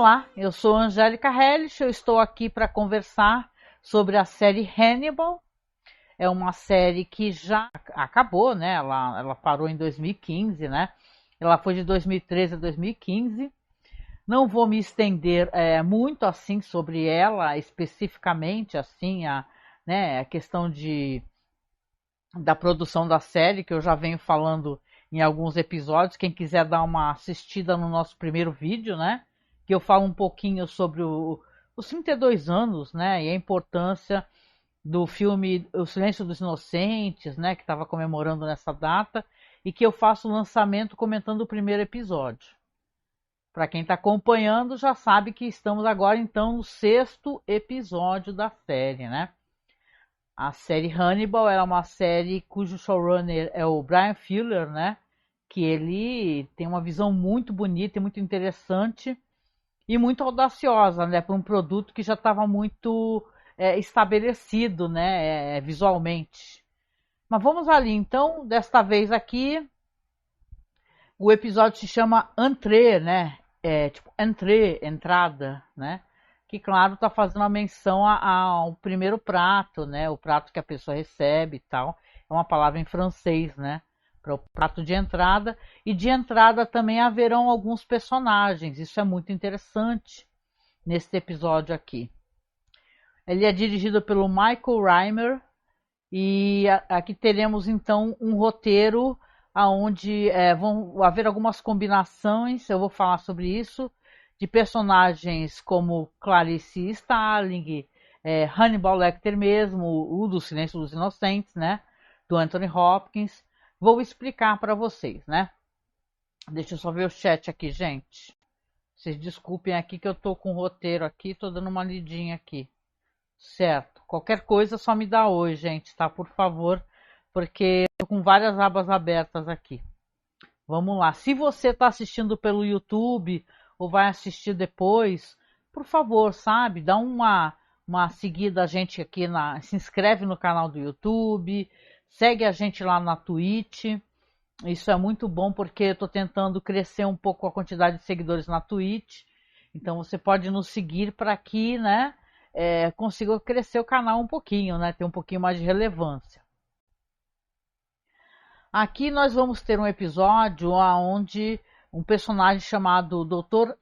Olá, eu sou Angélica Hellish, eu estou aqui para conversar sobre a série Hannibal. É uma série que já acabou, né? Ela parou em 2015, né? Ela foi de 2013 a 2015. Não vou me estender muito assim sobre ela, especificamente assim, a questão da produção da série, que eu já venho falando em alguns episódios. Quem quiser dar uma assistida no nosso primeiro vídeo, né? Que eu falo um pouquinho sobre os 32 anos, né? E a importância do filme O Silêncio dos Inocentes, né? Que estava comemorando nessa data. E que eu faço o lançamento comentando o primeiro episódio. Para quem está acompanhando já sabe que estamos agora então no 6º episódio da série, né? A série Hannibal é uma série cujo showrunner é o Bryan Fuller, né? Que ele tem uma visão muito bonita e muito interessante e muito audaciosa, né? Para um produto que já estava muito estabelecido, né? Visualmente. Mas vamos ali, então. Desta vez aqui, o episódio se chama Entrée, né? Tipo, entrée, entrada, né? Que, claro, está fazendo uma menção ao primeiro prato, né? O prato que a pessoa recebe e tal. É uma palavra em francês, né? Para o prato de entrada. E de entrada também haverão alguns personagens. Isso é muito interessante nesse episódio aqui. Ele é dirigido pelo Michael Rymer. E aqui teremos, então, um roteiro onde vão haver algumas combinações. Eu vou falar sobre isso. De personagens como Clarice Starling, Hannibal Lecter mesmo, o do Silêncio dos Inocentes, né? Do Anthony Hopkins. Vou explicar para vocês, né? Deixa eu só ver o chat aqui, gente. Vocês desculpem aqui que eu tô com o roteiro aqui, tô dando uma lidinha aqui. Certo. Qualquer coisa só me dá oi, gente, tá? Por favor, porque tô com várias abas abertas aqui. Vamos lá. Se você está assistindo pelo YouTube ou vai assistir depois, por favor, sabe, dá uma seguida a gente aqui, se inscreve no canal do YouTube, segue a gente lá na Twitch. Isso é muito bom porque eu estou tentando crescer um pouco a quantidade de seguidores na Twitch. Então você pode nos seguir para que, né, consiga crescer o canal um pouquinho, né, ter um pouquinho mais de relevância. Aqui nós vamos ter um episódio onde um personagem chamado Dr.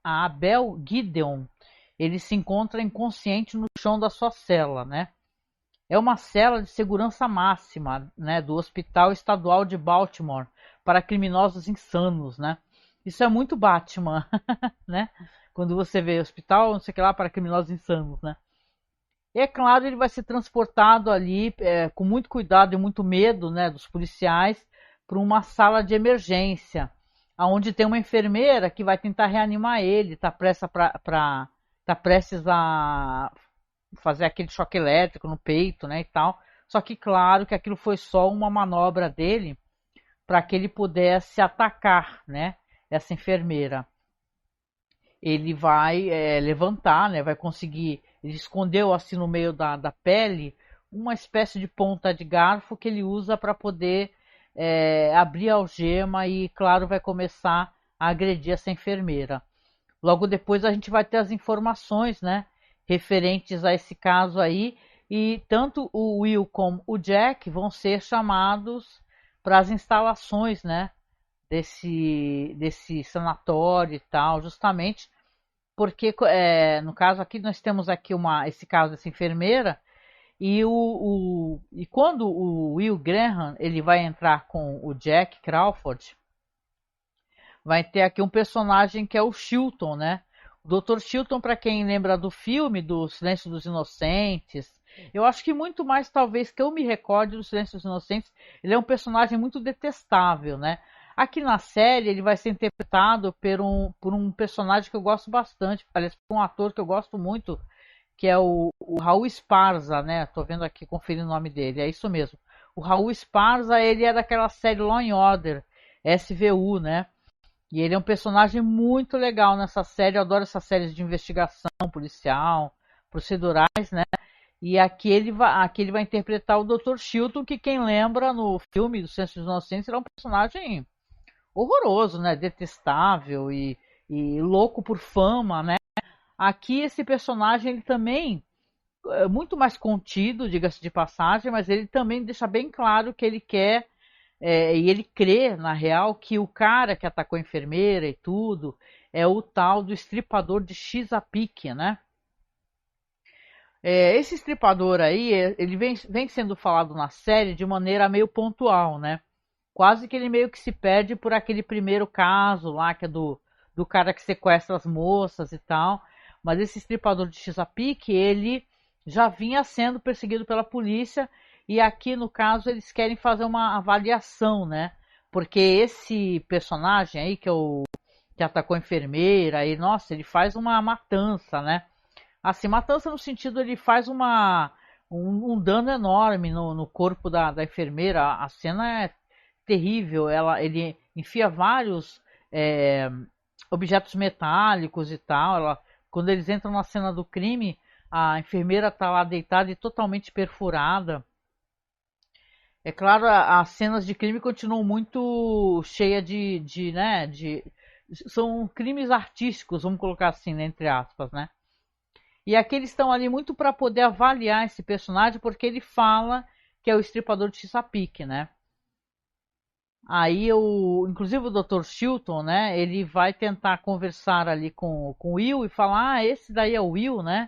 Abel Gideon, ele se encontra inconsciente no chão da sua cela, né? É uma cela de segurança máxima, né, do Hospital Estadual de Baltimore para criminosos insanos, né? Isso é muito Batman, né? Quando você vê hospital, não sei o que lá, para criminosos insanos, né? E é claro, ele vai ser transportado ali com muito cuidado e muito medo, né, dos policiais para uma sala de emergência, onde tem uma enfermeira que vai tentar reanimar ele, tá prestes a fazer aquele choque elétrico no peito, né, e tal. Só que claro que aquilo foi só uma manobra dele para que ele pudesse atacar, né, essa enfermeira. Ele vai levantar, né, vai conseguir. Ele escondeu assim no meio da pele uma espécie de ponta de garfo que ele usa para poder abrir a algema e, claro, vai começar a agredir essa enfermeira. Logo depois a gente vai ter as informações, né, referentes a esse caso aí, e tanto o Will como o Jack vão ser chamados para as instalações, né, desse sanatório e tal, justamente porque no caso aqui nós temos aqui esse caso dessa enfermeira e quando o Will Graham ele vai entrar com o Jack Crawford, vai ter aqui um personagem que é o Chilton, né? O Dr. Chilton, para quem lembra do filme do Silêncio dos Inocentes, eu acho que muito mais talvez que eu me recorde do Silêncio dos Inocentes, ele é um personagem muito detestável, né? Aqui na série ele vai ser interpretado por um personagem que eu gosto bastante, aliás, por um ator que eu gosto muito, que é o Raul Esparza, né? Tô vendo aqui, conferindo o nome dele, é isso mesmo. O Raul Esparza, ele é daquela série Law and Order, SVU, né? E ele é um personagem muito legal nessa série, eu adoro essas séries de investigação policial, procedurais, né? E aqui ele vai interpretar o Dr. Chilton, que quem lembra no filme do Silêncio dos Inocentes, ele é um personagem horroroso, né? Detestável e e louco por fama, né? Aqui esse personagem ele também é muito mais contido, diga-se de passagem, mas ele também deixa bem claro que ele quer e ele crê, na real, que o cara que atacou a enfermeira e tudo é o tal do estripador de Chesapeake, né? Esse estripador aí, ele vem sendo falado na série de maneira meio pontual, né? Quase que ele meio que se perde por aquele primeiro caso lá, que é do cara que sequestra as moças e tal. Mas esse estripador de Chesapeake, ele já vinha sendo perseguido pela polícia e aqui no caso eles querem fazer uma avaliação, né? Porque esse personagem aí, que é o que atacou a enfermeira, e nossa, ele faz uma matança, né? Assim, matança no sentido, ele faz um dano enorme no corpo da enfermeira. A cena é terrível. Ele enfia vários é, objetos metálicos e tal. Quando eles entram na cena do crime, a enfermeira está lá deitada e totalmente perfurada. É claro, as cenas de crime continuam muito cheias né, são crimes artísticos, vamos colocar assim, né, entre aspas, né? E aqui eles estão ali muito para poder avaliar esse personagem, porque ele fala que é o estripador de Chesapeake, né? Aí, inclusive o Dr. Chilton, né? Ele vai tentar conversar ali com o Will e falar: ah, esse daí é o Will, né?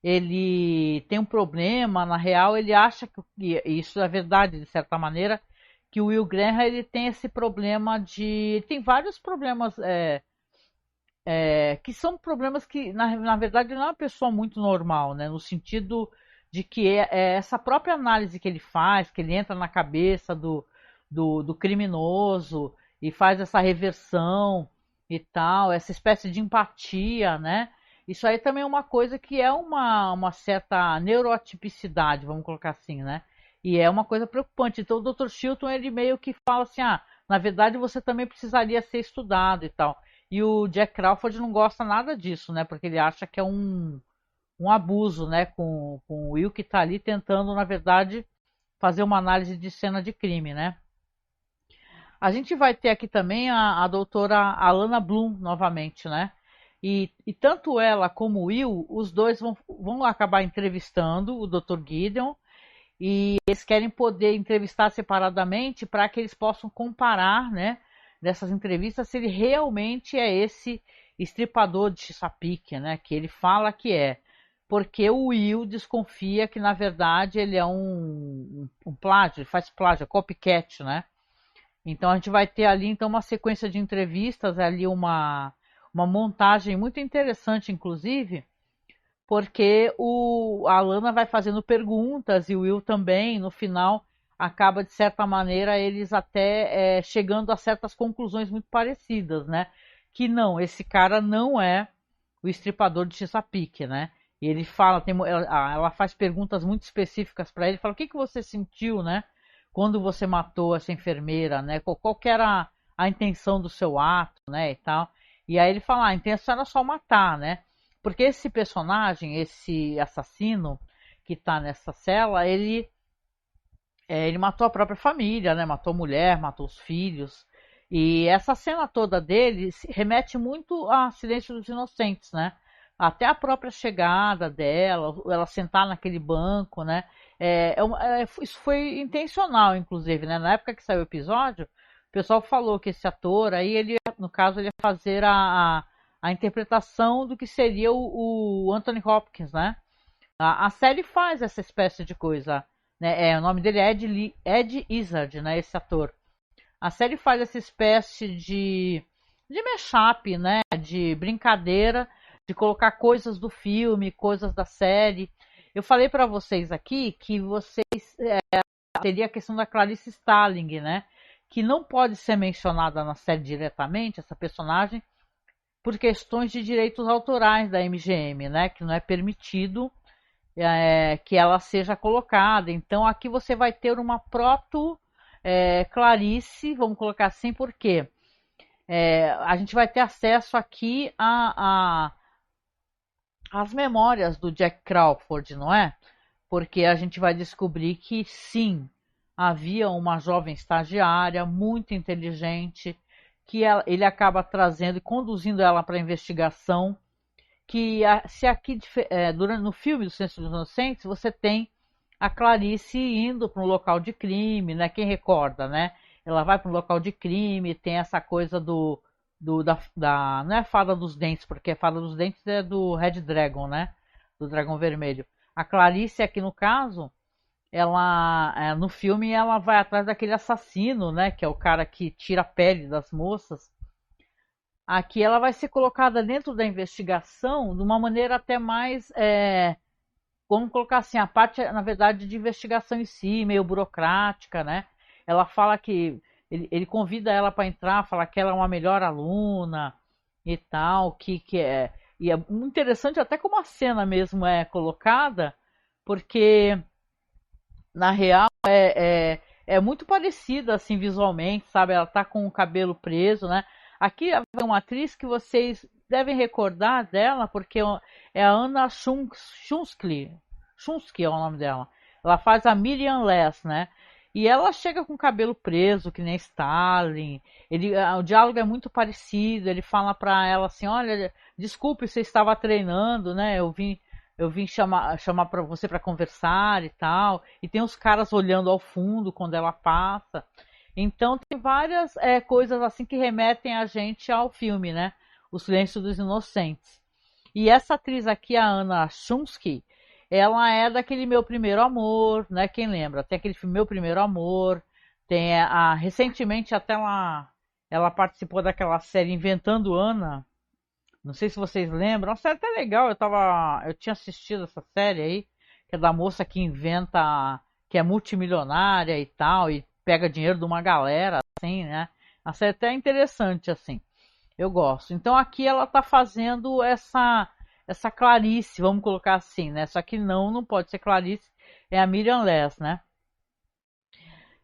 Ele tem um problema, na real, ele acha que isso é verdade, de certa maneira, que o Will Graham ele tem esse problema ele tem vários problemas que são problemas que, na verdade, ele não é uma pessoa muito normal, né? No sentido de que essa própria análise que ele faz, que ele entra na cabeça do criminoso e faz essa reversão e tal, essa espécie de empatia, né? Isso aí também é uma coisa que é uma certa neurotipicidade, vamos colocar assim, né? E é uma coisa preocupante. Então o Dr. Chilton, ele meio que fala assim, ah, na verdade você também precisaria ser estudado e tal. E o Jack Crawford não gosta nada disso, né? Porque ele acha que é um abuso, né? Com o Will que está ali tentando, na verdade, fazer uma análise de cena de crime, né? A gente vai ter aqui também a doutora Alana Bloom novamente, né? E tanto ela como o Will, os dois vão acabar entrevistando o Dr. Gideon e eles querem poder entrevistar separadamente para que eles possam comparar, né? Dessas entrevistas se ele realmente é esse estripador de Chesapeake, né? Que ele fala que é. Porque o Will desconfia que, na verdade, ele é um plágio, ele faz plágio, copycat, né? Então a gente vai ter ali então uma sequência de entrevistas, ali uma montagem muito interessante, inclusive, porque a Alana vai fazendo perguntas e o Will também, no final, acaba, de certa maneira, eles até chegando a certas conclusões muito parecidas, né? Que não, esse cara não é o estripador de Chesapeake, né? E ele fala, ela faz perguntas muito específicas para ele, fala, o que você sentiu, né? Quando você matou essa enfermeira, né? Qual que era a intenção do seu ato, né? E tal. E aí ele fala, a intenção era só matar, né? Porque esse personagem, esse assassino que tá nessa cela, ele matou a própria família, né? Matou a mulher, matou os filhos. E essa cena toda dele remete muito a Silêncio dos Inocentes, né? Até a própria chegada dela, ela sentar naquele banco, né? Isso foi intencional, inclusive, né? Na época que saiu o episódio, o pessoal falou que esse ator aí, ele, no caso, ele ia fazer a interpretação do que seria o Anthony Hopkins, né? A série faz essa espécie de coisa, né? O nome dele é Ed Izzard, né? Esse ator. A série faz essa espécie de mashup, né? De brincadeira, de colocar coisas do filme, coisas da série. Eu falei para vocês aqui que teria a questão da Clarice Starling, né? Que não pode ser mencionada na série diretamente, essa personagem, por questões de direitos autorais da MGM, né? Que não é permitido que ela seja colocada. Então aqui você vai ter uma proto Clarice, vamos colocar assim, porque a gente vai ter acesso aqui às memórias do Jack Crawford, não é? Porque a gente vai descobrir que sim, havia uma jovem estagiária muito inteligente que ele acaba trazendo e conduzindo ela para a investigação, que se aqui no filme do Silêncio dos Inocentes você tem a Clarice indo para um local de crime, né? Quem recorda, né? Ela vai para um local de crime, tem essa coisa não é Fada dos Dentes, porque a Fada dos Dentes é do Red Dragon, né? Do Dragão Vermelho. A Clarice aqui no caso, ela no filme ela vai atrás daquele assassino, né? Que é o cara que tira a pele das moças. Aqui ela vai ser colocada dentro da investigação de uma maneira até mais, vamos colocar assim, a parte, na verdade, de investigação em si, meio burocrática, né? Ela fala que ele convida ela para entrar, fala que ela é uma melhor aluna e tal, e é muito interessante até como a cena mesmo é colocada, porque na real é muito parecida assim visualmente, sabe? Ela tá com o cabelo preso, né? Aqui é uma atriz que vocês devem recordar dela, porque é a Anna Schunsky é o nome dela. Ela faz a Miriam Less, né? E ela chega com o cabelo preso, que nem Stalin. O diálogo é muito parecido. Ele fala para ela assim: olha, desculpe, você estava treinando, né? Eu vim chamar para você para conversar e tal. E tem os caras olhando ao fundo quando ela passa. Então tem várias coisas assim que remetem a gente ao filme, né? O Silêncio dos Inocentes. E essa atriz aqui, a Anna Schunsky, ela é daquele Meu Primeiro Amor, né? Quem lembra? Tem aquele filme Meu Primeiro Amor. Tem recentemente até ela participou daquela série Inventando Anna. Não sei se vocês lembram. Uma série até legal. Eu tinha assistido essa série aí, que é da moça que inventa, que é multimilionária e tal, e pega dinheiro de uma galera, assim, né? A série até é interessante, assim. Eu gosto. Então aqui ela tá fazendo essa Clarice, vamos colocar assim, né? Só que não pode ser Clarice, é a Miriam Less, né?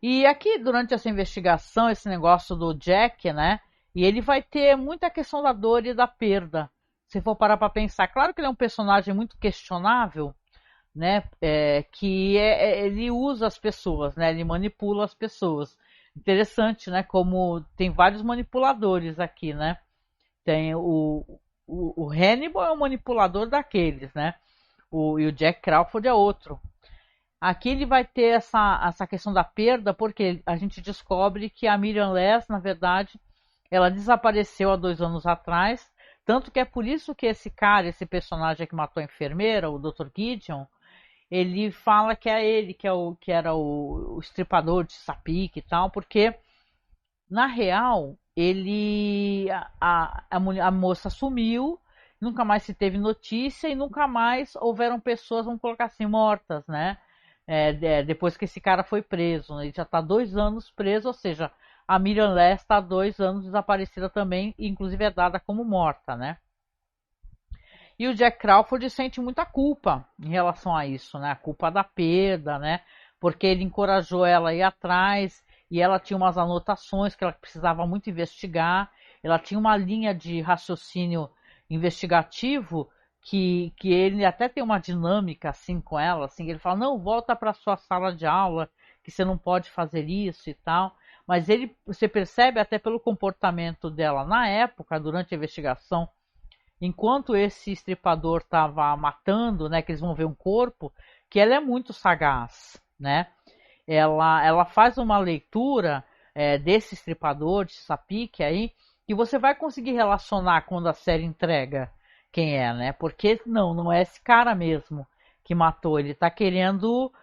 E aqui, durante essa investigação, esse negócio do Jack, né? E ele vai ter muita questão da dor e da perda. Se for parar para pensar, claro que ele é um personagem muito questionável, né? Ele usa as pessoas, né? Ele manipula as pessoas. Interessante, né? Como tem vários manipuladores aqui, né? Tem o Hannibal é um manipulador daqueles, né? E o Jack Crawford é outro. Aqui ele vai ter essa questão da perda, porque a gente descobre que a Miriam Less, na verdade, ela desapareceu há 2 anos atrás. Tanto que é por isso que esse personagem que matou a enfermeira, o Dr. Gideon, ele fala que é ele, que era o estripador de Sapik e tal, porque na real a moça sumiu, nunca mais se teve notícia e nunca mais houveram pessoas, vamos colocar assim, mortas, né? Depois que esse cara foi preso, né? Ele já está 2 anos preso, ou seja, a Miriam Less está há 2 anos desaparecida também, e inclusive é dada como morta, né? E o Jack Crawford sente muita culpa em relação a isso, né? A culpa da perda, né? Porque ele encorajou ela a ir atrás e ela tinha umas anotações que ela precisava muito investigar. Ela tinha uma linha de raciocínio investigativo que ele até tem uma dinâmica assim com ela, assim, ele fala, não, volta para sua sala de aula, que você não pode fazer isso e tal. Mas você percebe até pelo comportamento dela na época, durante a investigação, enquanto esse estripador estava matando, né, que eles vão ver um corpo, que ela é muito sagaz, né? Ela faz uma leitura desse estripador, de Sapik aí, que você vai conseguir relacionar quando a série entrega quem é, né? Porque não é esse cara mesmo que matou, ele está querendo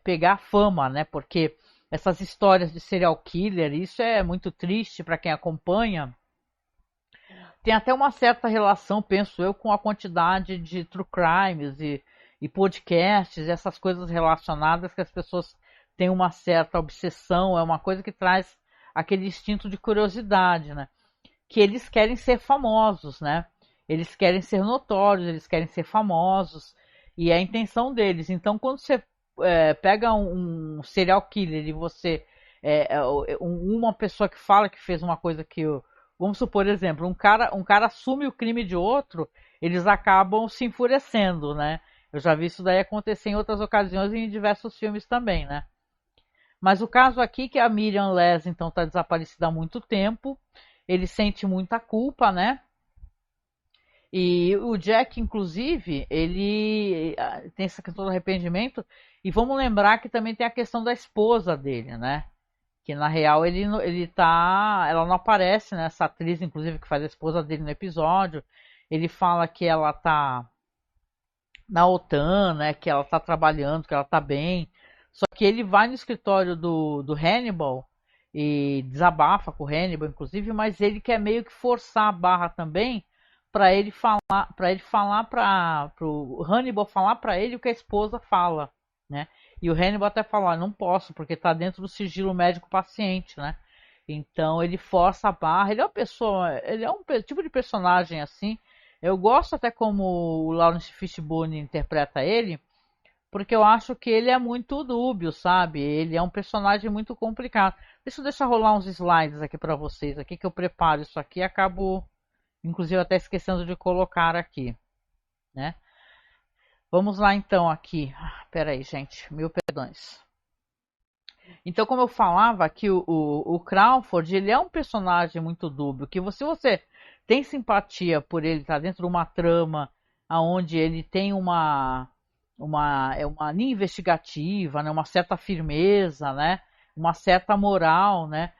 pegar fama, né? Porque essas histórias de serial killer, isso é muito triste para quem acompanha. Tem até uma certa relação, penso eu, com a quantidade de true crimes e podcasts, essas coisas relacionadas que as pessoas têm uma certa obsessão, é uma coisa que traz aquele instinto de curiosidade, né? Que eles querem ser famosos, né? Eles querem ser notórios, eles querem ser famosos, e é a intenção deles. Então, quando você pega um serial killer e você uma pessoa que fala que fez uma coisa que vamos supor, exemplo, um cara assume o crime de outro, eles acabam se enfurecendo, né? Eu já vi isso daí acontecer em outras ocasiões e em diversos filmes também, né? Mas o caso aqui é que a Miriam Les, então, está desaparecida há muito tempo. Ele sente muita culpa, né? E o Jack, inclusive, ele tem essa questão do arrependimento. E vamos lembrar que também tem a questão da esposa dele, né? Que na real ele tá. Ela não aparece, né? Essa atriz, inclusive, que faz a esposa dele no episódio. Ele fala que ela tá na OTAN, né? Que ela tá trabalhando, que ela tá bem. Só que ele vai no escritório do Hannibal e desabafa com o Hannibal, inclusive, mas ele quer meio que forçar a barra também para ele falar para o Hannibal falar para ele o que a esposa fala, né? E o Hannibal até fala, não posso, porque está dentro do sigilo médico-paciente, né? Então ele força a barra. Ele é uma pessoa, ele é um tipo de personagem assim. Eu gosto até como o Lawrence Fishburne interpreta ele, porque eu acho que ele é muito dúbio, sabe? Ele é um personagem muito complicado. Deixa eu deixar rolar uns slides aqui para vocês, aqui que eu preparo isso aqui e acabo, inclusive, até esquecendo de colocar aqui, né? Vamos lá então aqui. Pera aí, gente, mil perdões. Então, como eu falava, que o Crawford, ele é um personagem muito dúbio, que se você tem simpatia por ele, tá dentro de uma trama onde ele tem uma linha investigativa, né, uma certa firmeza, né, uma certa moral, né,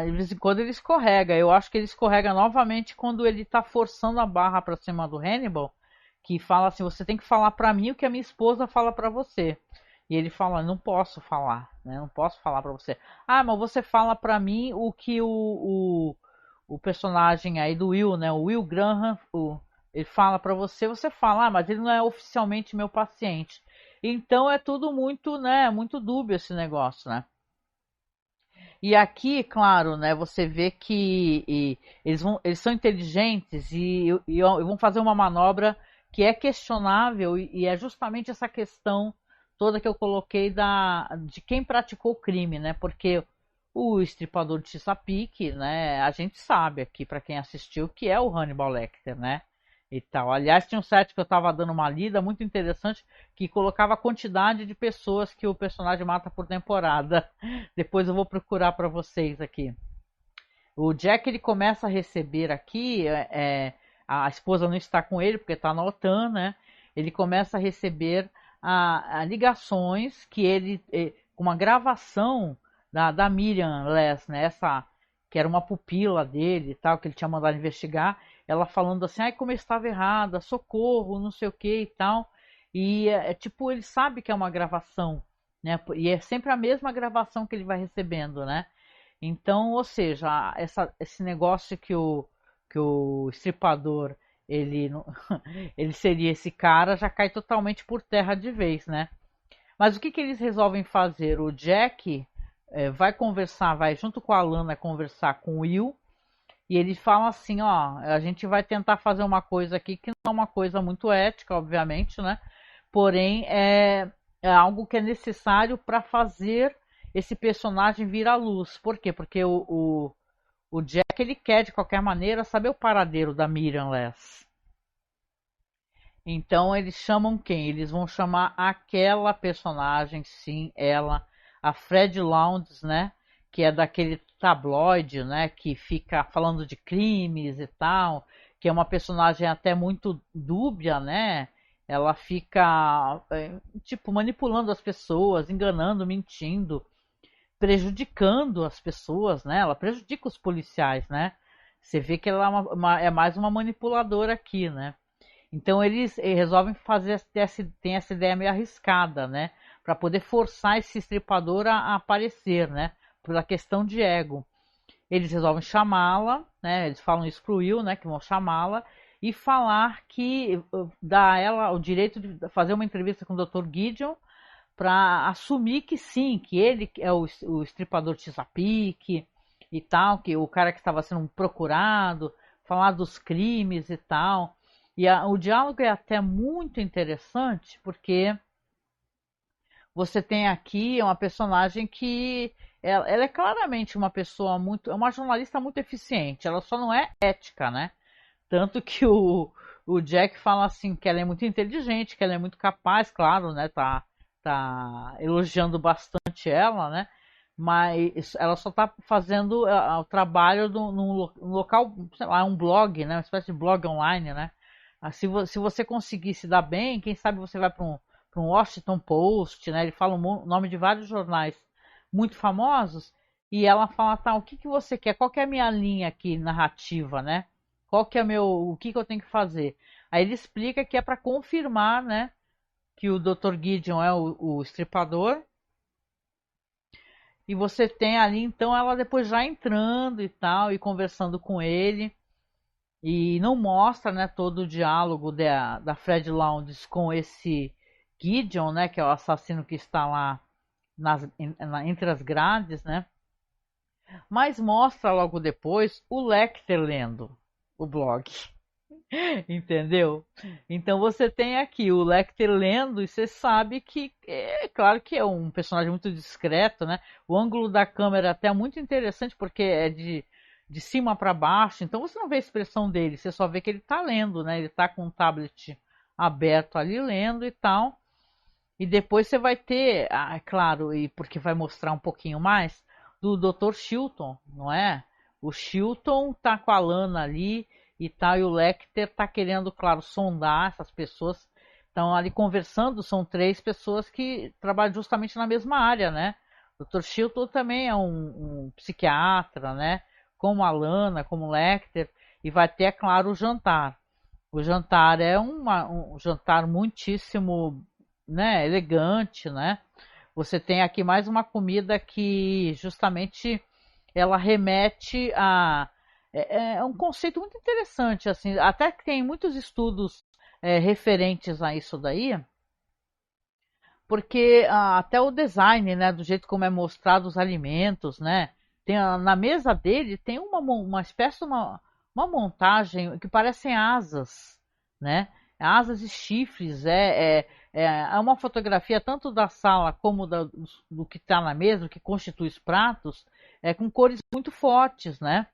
de vez em quando ele escorrega. Eu acho que ele escorrega novamente quando ele está forçando a barra para cima do Hannibal, que fala assim, você tem que falar para mim o que a minha esposa fala para você. E ele fala, não posso falar, né? Não posso falar para você. Ah, mas você fala para mim o que o personagem aí do Will, né? O Will Graham, ele fala para você, você fala, ah, mas ele não é oficialmente meu paciente. Então é tudo muito, né? Muito dúbio esse negócio, né? E aqui, claro, né? Você vê que eles são inteligentes e vão fazer uma manobra que é questionável e é justamente essa questão toda que eu coloquei de quem praticou o crime, né? Porque o Estripador de Chesapeake, né? A gente sabe aqui, para quem assistiu, que é o Hannibal Lecter, né? E tal. Aliás, tinha um site que eu estava dando uma lida muito interessante que colocava a quantidade de pessoas que o personagem mata por temporada. Depois eu vou procurar para vocês aqui. O Jack ele começa a receber aqui, a esposa não está com ele porque está na OTAN, né? Ele começa a receber a ligações que ele, com uma gravação da Miriam Les, né? Essa que era uma pupila dele e tal, que ele tinha mandado investigar, ela falando assim, ai como eu estava errada, socorro, não sei o que e tal. E tipo, ele sabe que é uma gravação, né? E é sempre a mesma gravação que ele vai recebendo, né? Então, ou seja, esse negócio que o estripador ele, ele seria esse cara já cai totalmente por terra de vez, né? Mas o que eles resolvem fazer? O Jack vai conversar, vai junto com a Lana conversar com o Will e eles falam assim, ó, a gente vai tentar fazer uma coisa aqui que não é uma coisa muito ética, obviamente, né? Porém, é algo que é necessário para fazer esse personagem vir à luz. Por quê? Porque o Jack ele quer de qualquer maneira saber o paradeiro da Miriam Les. Então eles chamam quem? Eles vão chamar aquela personagem, sim, ela, a Fred Lounds, né? Que é daquele tabloide, né? Que fica falando de crimes e tal, que é uma personagem até muito dúbia, né? Ela fica, tipo, manipulando as pessoas, enganando, mentindo, prejudicando as pessoas, né? Ela prejudica os policiais, né? Você vê que ela é mais uma manipuladora aqui, né? Então eles resolvem fazer tem essa ideia meio arriscada, né? Para poder forçar esse estripador a aparecer, né? Pela questão de ego. Eles resolvem chamá-la, né? Eles falam isso pro Will, né? Que vão chamá-la e falar que dá a ela o direito de fazer uma entrevista com o Dr. Gideon para assumir que sim, que ele é o estripador de Chesapeake e tal, que o cara que estava sendo procurado, falar dos crimes e tal. E o diálogo é até muito interessante porque você tem aqui uma personagem que ela é claramente uma pessoa muito, é uma jornalista muito eficiente, ela só não é ética, né? Tanto que o Jack fala assim que ela é muito inteligente, que ela é muito capaz, claro, né? Tá elogiando bastante ela, né? mas ela só está fazendo o trabalho num local, sei lá, um blog, né? Uma espécie de blog online, né? Se você conseguir se dar bem, quem sabe você vai para um Washington Post, né? Ele fala o nome de vários jornais muito famosos e ela fala, tá, o que que você quer? Qual que é a minha linha aqui narrativa, né? Qual que é o que que eu tenho que fazer? Aí ele explica que é para confirmar, né, que o Dr. Gideon é o estripador. E você tem ali, então, ela depois já entrando e tal, e conversando com ele. E não mostra, né, todo o diálogo da Fred Lounds com esse Gideon, né, que é o assassino que está lá entre as grades, né? Mas mostra logo depois o Lecter lendo o blog. Entendeu? Então você tem aqui o Lecter lendo e você sabe que é claro que é um personagem muito discreto, né? O ângulo da câmera é até muito interessante porque é de cima para baixo, então você não vê a expressão dele, você só vê que ele está lendo, né? Ele está com o tablet aberto ali lendo e tal. E depois você vai ter, é claro, e porque vai mostrar um pouquinho mais do Dr. Chilton, não é? O Chilton tá com a Lana ali e tal, e o Lecter tá querendo, claro, sondar essas pessoas. Estão ali conversando, são três pessoas que trabalham justamente na mesma área, né? O Dr. Chilton também é um psiquiatra, né? Como a Lana, como o Lecter, e vai ter, é claro, o jantar. O jantar é um jantar muitíssimo, né, elegante, né? Você tem aqui mais uma comida que justamente ela remete a é um conceito muito interessante, assim, até que tem muitos estudos referentes a isso daí, porque até o design, né, do jeito como é mostrado os alimentos, né, tem na mesa dele tem uma espécie de uma montagem que parecem asas, né, asas e chifres, é uma fotografia tanto da sala como do que está na mesa, do que constitui os pratos, com cores muito fortes, né,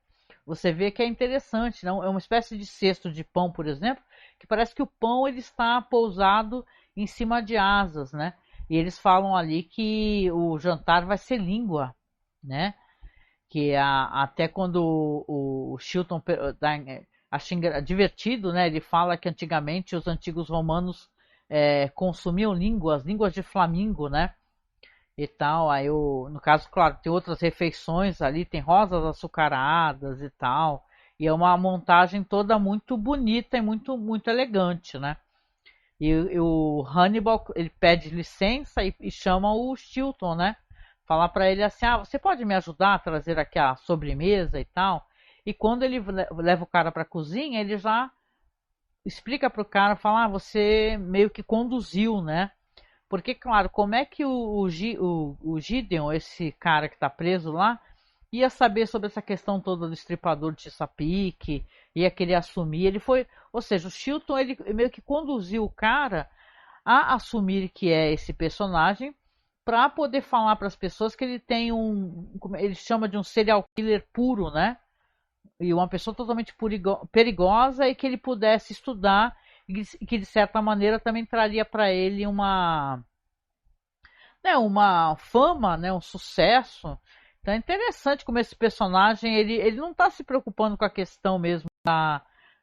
você vê que é interessante, não? É uma espécie de cesto de pão, por exemplo, que parece que o pão ele está pousado em cima de asas, né? E eles falam ali que o jantar vai ser língua, né? Que até quando o Chilton acha divertido, né? Ele fala que antigamente os antigos romanos consumiam línguas de flamingo, né? E tal, aí no caso, claro, tem outras refeições ali, tem rosas açucaradas e tal, e é uma montagem toda muito bonita e muito elegante, né? E o Hannibal, ele pede licença e chama o Chilton, né? Falar para ele assim, você pode me ajudar a trazer aqui a sobremesa e tal? E quando ele leva o cara para a cozinha, ele já explica para o cara, fala, você meio que conduziu, né? Porque, claro, como é que o Gideon, esse cara que está preso lá, ia saber sobre essa questão toda do estripador de Chesapeake, ia querer assumir, ele foi, ou seja, o Chilton ele meio que conduziu o cara a assumir que é esse personagem para poder falar para as pessoas que ele tem como ele chama de um serial killer puro, né? E uma pessoa totalmente perigosa e que ele pudesse estudar e que de certa maneira também traria para ele uma fama, né, um sucesso. Então é interessante como esse personagem ele não está se preocupando com a questão mesmo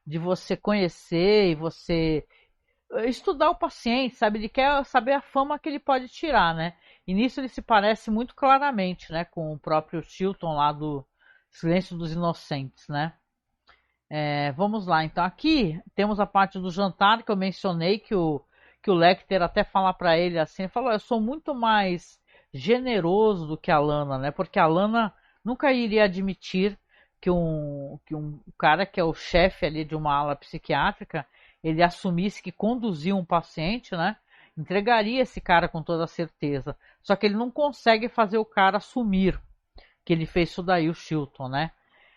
de você conhecer e você estudar o paciente, sabe? Ele quer saber a fama que ele pode tirar, né? E nisso ele se parece muito claramente, né, com o próprio Chilton lá do Silêncio dos Inocentes, né? Vamos lá, então aqui temos a parte do jantar que eu mencionei que o Lecter até fala para ele assim, ele falou, eu sou muito mais generoso do que a Lana, né? Porque a Lana nunca iria admitir que um cara que é o chefe ali de uma ala psiquiátrica, ele assumisse que conduziu um paciente, né? Entregaria esse cara com toda certeza. Só que ele não consegue fazer o cara assumir que ele fez isso daí, o Chilton, né?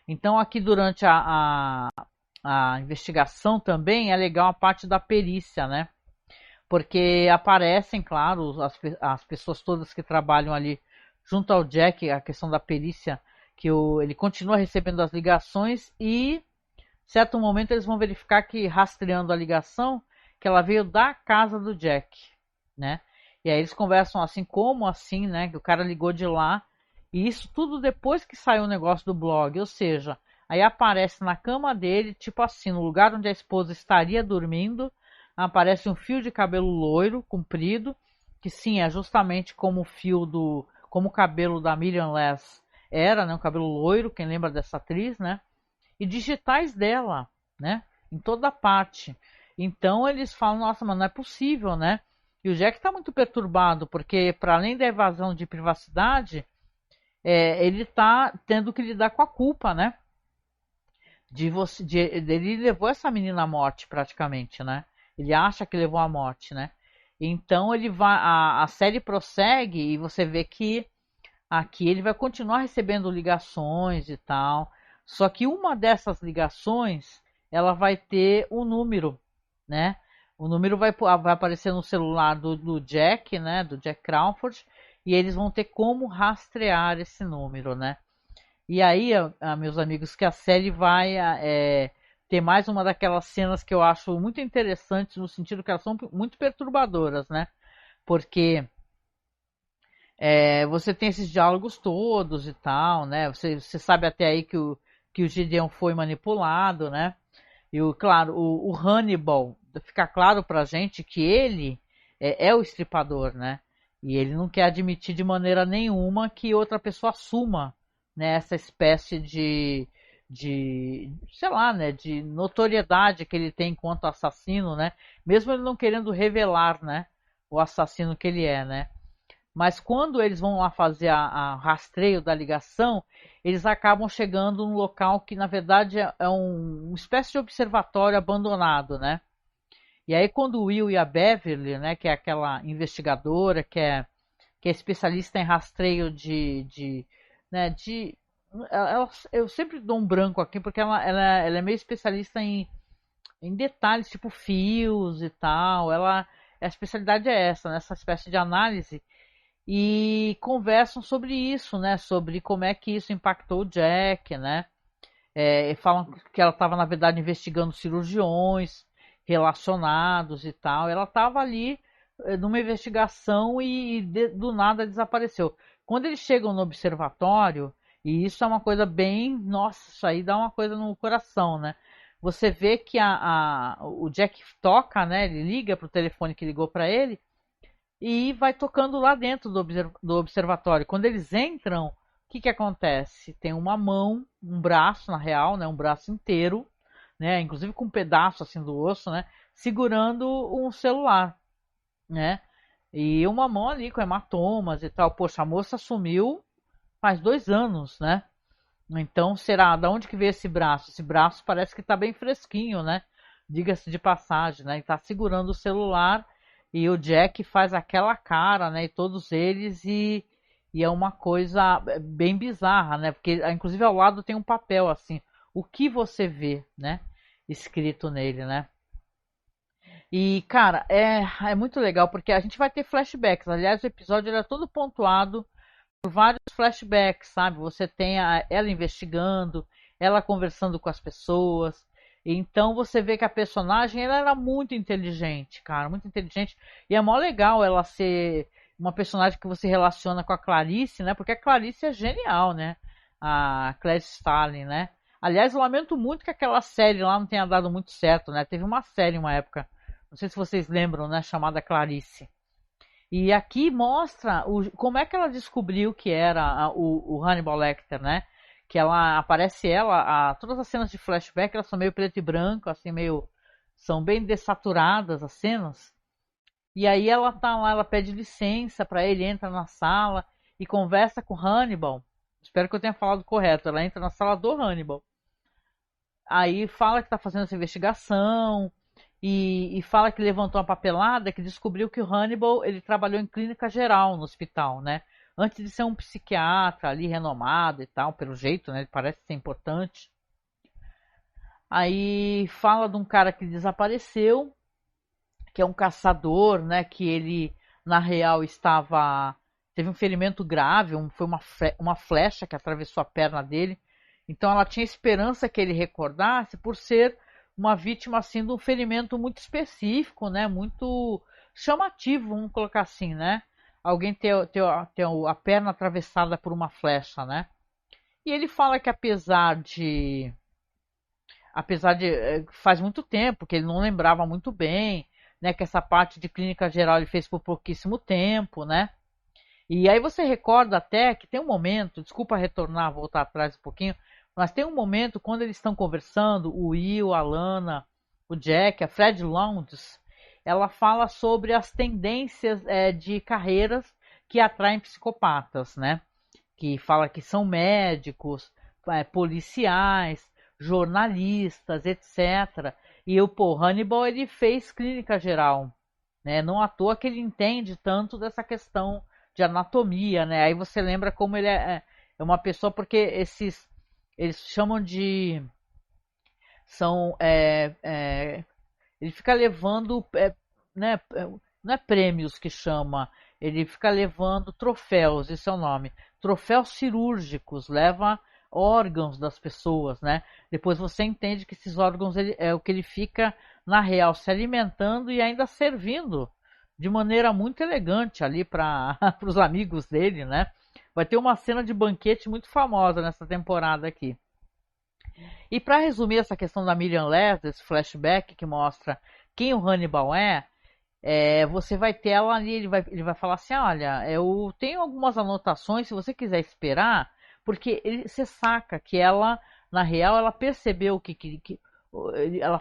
Então aqui durante a investigação também é legal a parte da perícia, né? Porque aparecem, claro, as pessoas todas que trabalham ali junto ao Jack, a questão da perícia, que ele continua recebendo as ligações e, certo momento, eles vão verificar que, rastreando a ligação, que ela veio da casa do Jack, né? E aí eles conversam assim, como assim, né? Que o cara ligou de lá E isso tudo depois que saiu o negócio do blog, ou seja, aí aparece na cama dele, tipo assim, no lugar onde a esposa estaria dormindo, aparece um fio de cabelo loiro, comprido, que sim, é justamente como o fio do, como o cabelo da Miriam Less era, né, um cabelo loiro, quem lembra dessa atriz, né? E digitais dela, né? Em toda parte. Então eles falam, nossa, mas não é possível, né? E o Jack está muito perturbado, porque para além da evasão de privacidade, ele está tendo que lidar com a culpa, né? Ele levou essa menina à morte praticamente, né? Ele acha que levou à morte, né? Então ele vai, a série prossegue e você vê que aqui ele vai continuar recebendo ligações e tal. Só que uma dessas ligações, ela vai ter um número, né? O número vai aparecer no celular do Jack, né? Do Jack Crawford, e eles vão ter como rastrear esse número, né? E aí, meus amigos, que a série vai ter mais uma daquelas cenas que eu acho muito interessantes, no sentido que elas são muito perturbadoras, né? Porque você tem esses diálogos todos e tal, né? Você sabe até aí que o Gideon foi manipulado, né? E, claro, o Hannibal, fica claro pra gente que ele é o estripador, né? E ele não quer admitir de maneira nenhuma que outra pessoa assuma, né, essa espécie sei lá, né, de notoriedade que ele tem enquanto assassino, né? Mesmo ele não querendo revelar, né, o assassino que ele é, né? Mas quando eles vão lá fazer a rastreio da ligação, eles acabam chegando num local que na verdade é uma espécie de observatório abandonado, né? E aí quando o Will e a Beverly, né, que é aquela investigadora que é especialista em rastreio né, eu sempre dou um branco aqui porque ela é meio especialista em detalhes, tipo fios e tal. A especialidade é essa, né, essa espécie de análise e conversam sobre isso, né? Sobre como é que isso impactou o Jack, né? Falam que ela estava, na verdade, investigando cirurgiões relacionados e tal. Ela estava ali numa investigação e do nada desapareceu. Quando eles chegam no observatório, e isso é uma coisa bem. Nossa, isso aí dá uma coisa no coração, né? Você vê que o Jack toca, né? Ele liga para o telefone que ligou para ele e vai tocando lá dentro do observatório. Quando eles entram, o que, que acontece? Tem uma mão, um braço, na real, né, um braço inteiro, né, inclusive com um pedaço assim do osso, né, segurando um celular, né, e uma mão ali com hematomas e tal. Poxa, a moça sumiu faz 2 anos, né? Então, será, da onde que veio esse braço? Esse braço parece que está bem fresquinho, né? Diga-se de passagem, né? Ele está segurando o celular e o Jack faz aquela cara, né? E todos eles e é uma coisa bem bizarra, né? Porque inclusive ao lado tem um papel assim, o que você vê, né? Escrito nele, né? E cara, é muito legal porque a gente vai ter flashbacks. Aliás, o episódio ele é todo pontuado por vários flashbacks, sabe? Você tem ela investigando, ela conversando com as pessoas. Então você vê que a personagem ela era muito inteligente, cara, muito inteligente. E é mó legal ela ser uma personagem que você relaciona com a Clarice, né? Porque a Clarice é genial, né? A Claire Starling, né? Aliás, eu lamento muito que aquela série lá não tenha dado muito certo, né? Teve uma série uma época, não sei se vocês lembram, né? Chamada Clarice. E aqui mostra como é que ela descobriu que era o Hannibal Lecter, né? Que ela aparece todas as cenas de flashback elas são meio preto e branco, assim meio são bem dessaturadas as cenas. E aí ela tá lá, ela pede licença para ele, entra na sala e conversa com Hannibal. Espero que eu tenha falado correto. Ela entra na sala do Hannibal. Aí fala que está fazendo essa investigação e fala que levantou uma papelada que descobriu que o Hannibal ele trabalhou em clínica geral no hospital, né? Antes de ser um psiquiatra ali renomado e tal, pelo jeito, né? Ele parece ser importante. Aí fala de um cara que desapareceu, que é um caçador, né? Que ele na real teve um ferimento grave, foi uma flecha que atravessou a perna dele. Então ela tinha esperança que ele recordasse por ser uma vítima assim de um ferimento muito específico, né? Muito chamativo, vamos colocar assim, né? alguém ter a perna atravessada por uma flecha, né? E ele fala que faz muito tempo que ele não lembrava muito bem, né, que essa parte de clínica geral ele fez por pouquíssimo tempo, né? E aí você recorda até que tem um momento, desculpa retornar, voltar atrás um pouquinho, mas tem um momento quando eles estão conversando, o Will, a Lana, o Jack, a Fred Lounds, ela fala sobre as tendências de carreiras que atraem psicopatas, né? Que fala que são médicos, policiais, jornalistas, etc. E o Hannibal ele fez clínica geral, né? Não à toa que ele entende tanto dessa questão de anatomia, né? Aí você lembra como ele é uma pessoa, porque eles chamam de são ele fica levando né, não é prêmios que chama, ele fica levando troféus, esse é o nome, troféus cirúrgicos, leva órgãos das pessoas, né? Depois você entende que esses órgãos é o que ele fica na real se alimentando e ainda servindo de maneira muito elegante ali para os amigos dele, né? Vai ter uma cena de banquete muito famosa nessa temporada aqui. E para resumir essa questão da Miriam Leslie, esse flashback que mostra quem o Hannibal você vai ter ela ali, ele vai falar assim, olha, eu tenho algumas anotações, se você quiser esperar, porque você saca que ela, na real, ela percebeu que ela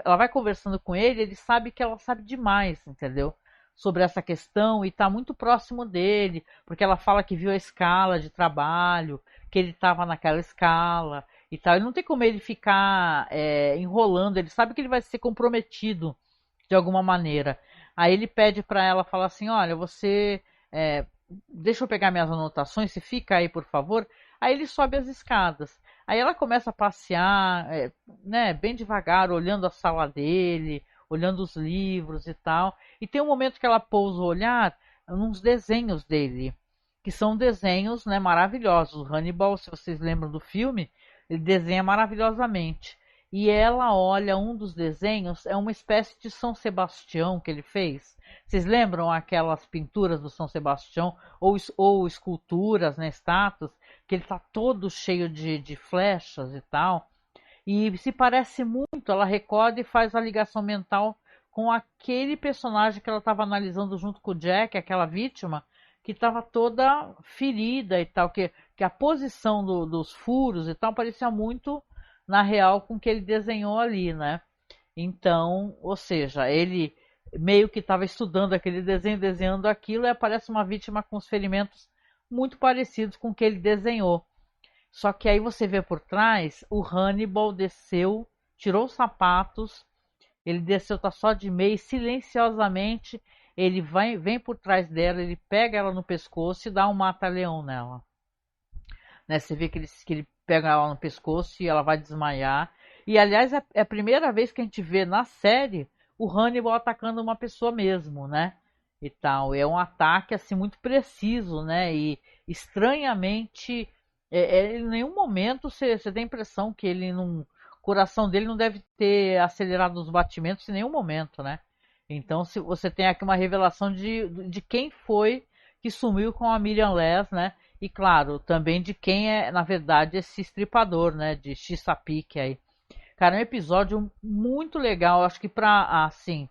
ela vai conversando com ele sabe que ela sabe demais, entendeu? Sobre essa questão e está muito próximo dele, porque ela fala que viu a escala de trabalho, que ele estava naquela escala e tal. E não tem como ele ficar enrolando, ele sabe que ele vai ser comprometido de alguma maneira. Aí ele pede para ela, fala assim, olha, você deixa eu pegar minhas anotações, você fica aí, por favor. Aí ele sobe as escadas. Aí ela começa a passear, né, bem devagar, olhando a sala dele, olhando os livros e tal. E tem um momento que ela pousa o olhar nos desenhos dele, que são desenhos, né, maravilhosos. O Hannibal, se vocês lembram do filme, ele desenha maravilhosamente. E ela olha um dos desenhos, é uma espécie de São Sebastião que ele fez. Vocês lembram aquelas pinturas do São Sebastião ou esculturas, né, estátuas, que ele está todo cheio de flechas e tal? E se parece muito, ela recorda e faz a ligação mental com aquele personagem que ela estava analisando junto com o Jack, aquela vítima, que estava toda ferida e tal, que a posição dos furos e tal parecia muito na real com o que ele desenhou ali, né? Então, ou seja, ele meio que estava estudando aquele desenho, desenhando aquilo, e aparece uma vítima com os ferimentos muito parecidos com o que ele desenhou. Só que aí você vê por trás, o Hannibal desceu, tirou os sapatos, ele desceu, tá só de meia, e silenciosamente ele vem por trás dela, ele pega ela no pescoço e dá um mata-leão nela. Né, você vê que ele pega ela no pescoço e ela vai desmaiar. E aliás, é a primeira vez que a gente vê na série o Hannibal atacando uma pessoa mesmo, né? E tal. É um ataque assim muito preciso, né? E estranhamente, em nenhum momento você tem a impressão que ele não, o coração dele não deve ter acelerado os batimentos em nenhum momento, né? Então, se você tem aqui uma revelação de quem foi que sumiu com a Miriam Les, né? E claro, também de quem é, na verdade, esse estripador, né? De Chesapeake aí. Cara, é um episódio muito legal. Acho que assim,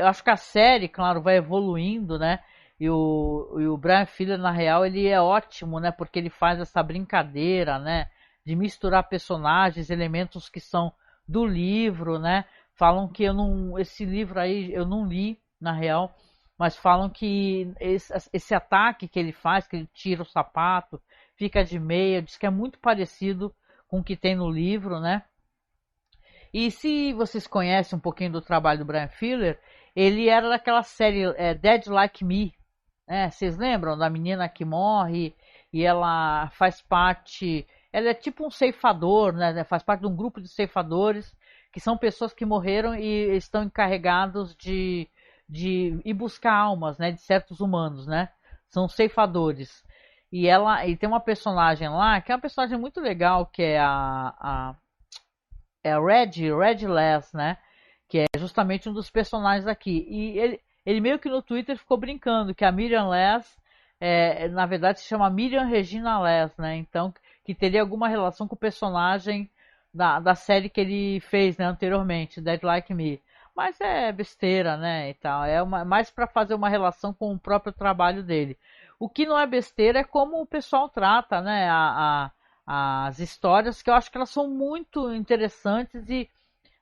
acho que a série, claro, vai evoluindo, né? E o Brian Fuller, na real, ele é ótimo, né? Porque ele faz essa brincadeira, né? De misturar personagens, elementos que são do livro, né? Falam que esse livro aí eu não li, na real, mas falam que esse ataque que ele faz, que ele tira o sapato, fica de meia, diz que é muito parecido com o que tem no livro, né? E se vocês conhecem um pouquinho do trabalho do Brian Fuller, ele era daquela série Dead Like Me, né? Vocês lembram da menina que morre e ela faz parte, ela é tipo um ceifador, né? Faz parte de um grupo de ceifadores que são pessoas que morreram e estão encarregados de ir buscar almas, né? De certos humanos, né? São ceifadores. E tem uma personagem lá que é uma personagem muito legal, que é a Red Les, né? Que é justamente um dos personagens aqui. E ele meio que no Twitter ficou brincando que a Miriam Less, na verdade, se chama Miriam Regina Less, né? Então, que teria alguma relação com o personagem da série que ele fez, né, anteriormente, Dead Like Me. Mas é besteira, né, e tal. Mais para fazer uma relação com o próprio trabalho dele. O que não é besteira é como o pessoal trata, né, as histórias, que eu acho que elas são muito interessantes e,